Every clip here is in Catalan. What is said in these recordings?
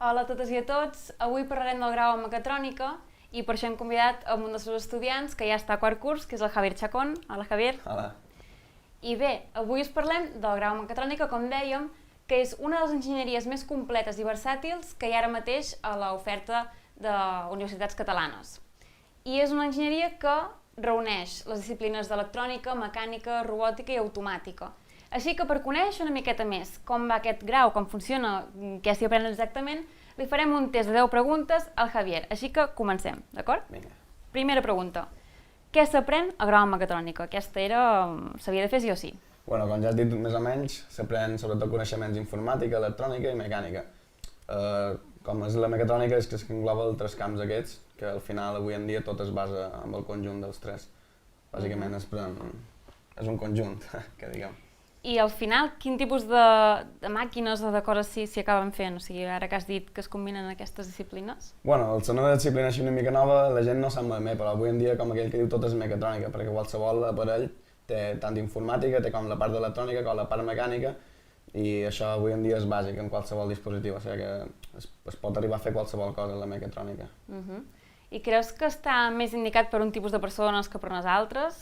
Hola a totes i a tots, avui parlarem del grau en mecatrònica i per això hem convidat un dels seus estudiants que ja està a quart curs, que és el Javier Chacón. Hola, Javier. Hola. I bé, avui us parlem del grau en mecatrònica, com dèiem, que és una de les enginyeries més completes i versàtils que hi ha ara mateix a l'oferta de universitats catalanes. I és una enginyeria que reuneix les disciplines d'electrònica, mecànica, robòtica i automàtica. Així que per conèixer una miqueta més com va aquest grau, com funciona, què s'hi aprèn exactament, li farem un test de 10 preguntes al Javier. Així que comencem, d'acord? Vinga. Primera pregunta. Què s'aprèn al grau en mecatrònica? Aquesta s'havia de fer sí o sí. Bueno, com ja has dit més o menys, s'aprèn sobretot coneixements d'informàtica, electrònica i mecànica. Com és la mecatrònica és que engloba els tres camps aquests, que al final avui en dia tot es basa en el conjunt dels tres. Bàsicament és un conjunt, que diguem. I al final, quin tipus de màquines o de coses s'hi acaben fent? O sigui, ara que has dit que es combinen aquestes disciplines? Bueno, al ser una disciplina així una mica nova, la gent no sap molt bé, però avui en dia, com aquell que diu, tot és mecatrònica, perquè qualsevol aparell té tant d'informàtica, té com la part d'electrònica, com la part mecànica, i això avui en dia és bàsic en qualsevol dispositiu, o sigui que es pot arribar a fer qualsevol cosa en la mecatrònica. I creus que està més indicat per un tipus de persones que per unes altres?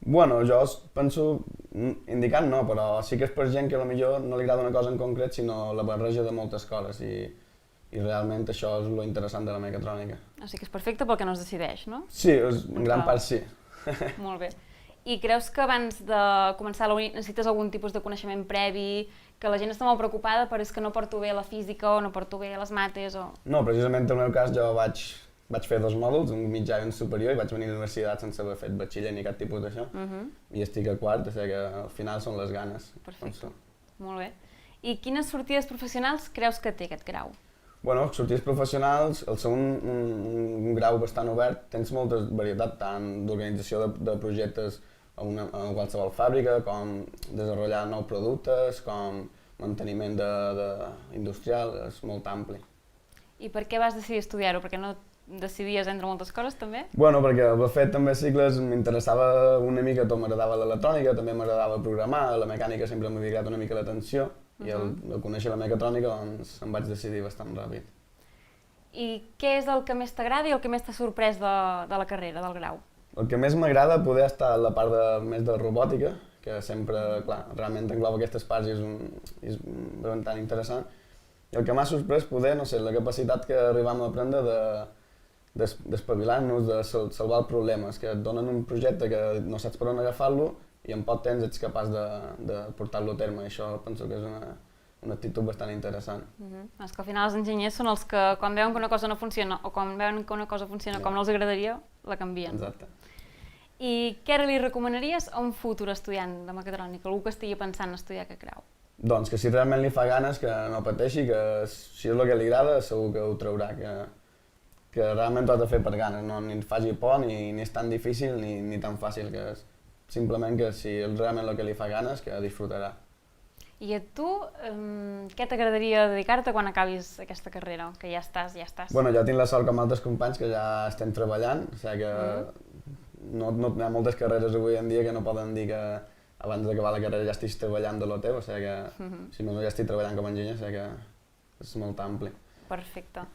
Bueno, jo penso, indicat no, però sí que és per gent que potser no li agrada una cosa en concret, sinó la barreja de moltes coses i realment això és lo interessant de la mecatrònica. O sigui que és perfecte pel que no es decideix, no? Sí, en gran part sí. Molt bé. I creus que abans de començar la uni necessites algun tipus de coneixement previ, que la gent està molt preocupada per és que no porto bé la física o no porto bé les mates o... No, precisament en el meu cas jo vaig fer 2 mòduls, un mitjà i un superior, i vaig venir a la universitat sense haver fet batxiller ni cap tipus d'això, i estic a quart, o sigui que al final són les ganes. Perfecte, molt bé. I quines sortides professionals creus que té aquest grau? Bueno, sortides professionals, al ser un grau bastant obert, tens molta varietat, tant d'organització de projectes a qualsevol fàbrica, com desenvolupar nous productes, com manteniment industrial, és molt ampli. I per què vas decidir estudiar-ho? Perquè no decidies entre moltes coses, també? Bueno, perquè haver fet també cicles m'interessava una mica, tot m'agradava l'electrònica, també m'agradava programar, la mecànica sempre m'havia agradat una mica l'atenció, i al conèixer la mecatrònica doncs em vaig decidir bastant ràpid. I què és el que més t'agrada i el que més t'ha sorprès de la carrera, del grau? El que més m'agrada poder estar a la part més de robòtica, que sempre, clar, realment engloba aquestes parts i és bastant interessant. I el que m'ha sorprès poder, no sé, la capacitat que arribam a aprendre d'espavilar-nos, de salvar problemes, que et donen un projecte que no saps per on agafar-lo i en poc temps ets capaç de portar-lo a terme, i això penso que és una actitud bastant interessant. És que al final els enginyers són els que quan veuen que una cosa no funciona o quan veuen que una cosa funciona com no els agradaria, la canvien. Exacte. I què li recomanaries a un futur estudiant de mecatrònica, algú que estigui pensant en estudiar aquest grau? Doncs que si realment li fa ganes, que no pateixi, que si és el que li agrada segur que ho traurà, que realment ho has de fer per ganes, no ni et faci por, ni és tan difícil ni tan fàcil, que és simplement que si és realment el que li fa ganes, que disfrutarà. I a tu, què t'agradaria dedicar-te quan acabis aquesta carrera, que ja estàs? Bueno, jo tinc la sort com altres companys que ja estem treballant, o sigui que no hi ha moltes carreres avui en dia que no poden dir que abans d'acabar la carrera ja estiguis treballant de lo teu, o sigui que si no ja estic treballant com a enginyer, o sigui que és molt ampli. Perfecte.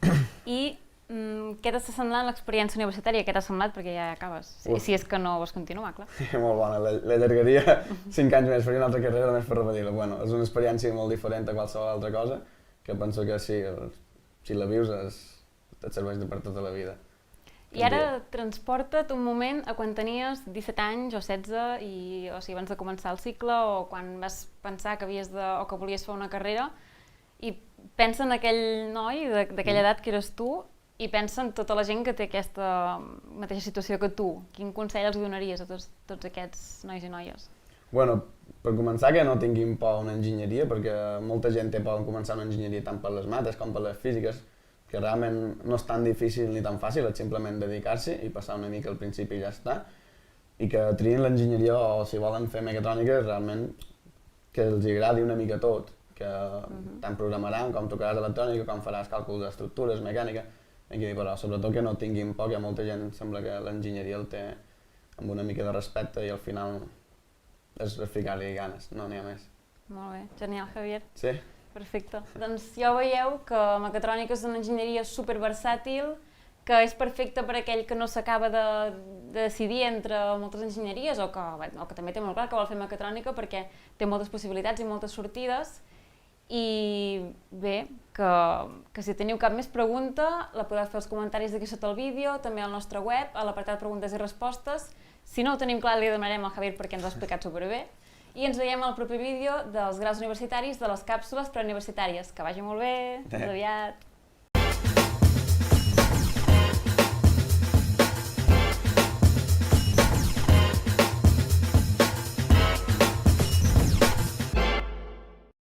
I què t'està semblant l'experiència universitària? Què t'ha semblat? Perquè ja acabes, si és que no vols continuar, clar. Molt bona, l'allargaria 5 anys més, faria una altra carrera només per repetir-la. Bueno, és una experiència molt diferent a qualsevol altra cosa, que penso que si la vius et serveix per tota la vida. I ara transporta't un moment a quan tenies 17 anys o 16, o sigui, abans de començar el cicle, o quan vas pensar que o que volies fer una carrera, i pensa en aquell noi d'aquella edat que eres tu, i pensa en tota la gent que té aquesta mateixa situació que tu. Quin consell els donaries a tots aquests nois i noies? Bueno, per començar que no tinguin por a una enginyeria, perquè molta gent té por en començar una enginyeria tant per les mates com per les físiques, que realment no és tan difícil ni tan fàcil, és simplement dedicar-s'hi i passar una mica al principi i ja està. I que triïn l'enginyeria o si volen fer mecatrònica, realment que els agradi una mica tot, que tant programaran com tocaràs electrònica, com faràs càlcul d'estructures, mecànica, però sobretot que no tinguin por, que molta gent sembla que l'enginyeria el té amb una mica de respecte i al final és ficar-li ganes, no n'hi ha més. Molt bé, genial, Javier. Sí? Perfecte. Doncs ja veieu que mecatrònica és una enginyeria superversàtil, que és perfecta per a aquell que no s'acaba de decidir entre moltes enginyeries o que també té molt clar que vol fer mecatrònica perquè té moltes possibilitats i moltes sortides. I bé, que si teniu cap més pregunta la podeu fer als comentaris d'aquí sota el vídeo, també al nostre web, a l'apartat preguntes i respostes. Si no ho tenim clar, li demanarem al Javier perquè ens ho ha explicat superbé. I ens veiem al proper vídeo dels graus universitaris de les càpsules preuniversitàries. Que vagi molt bé, fins aviat!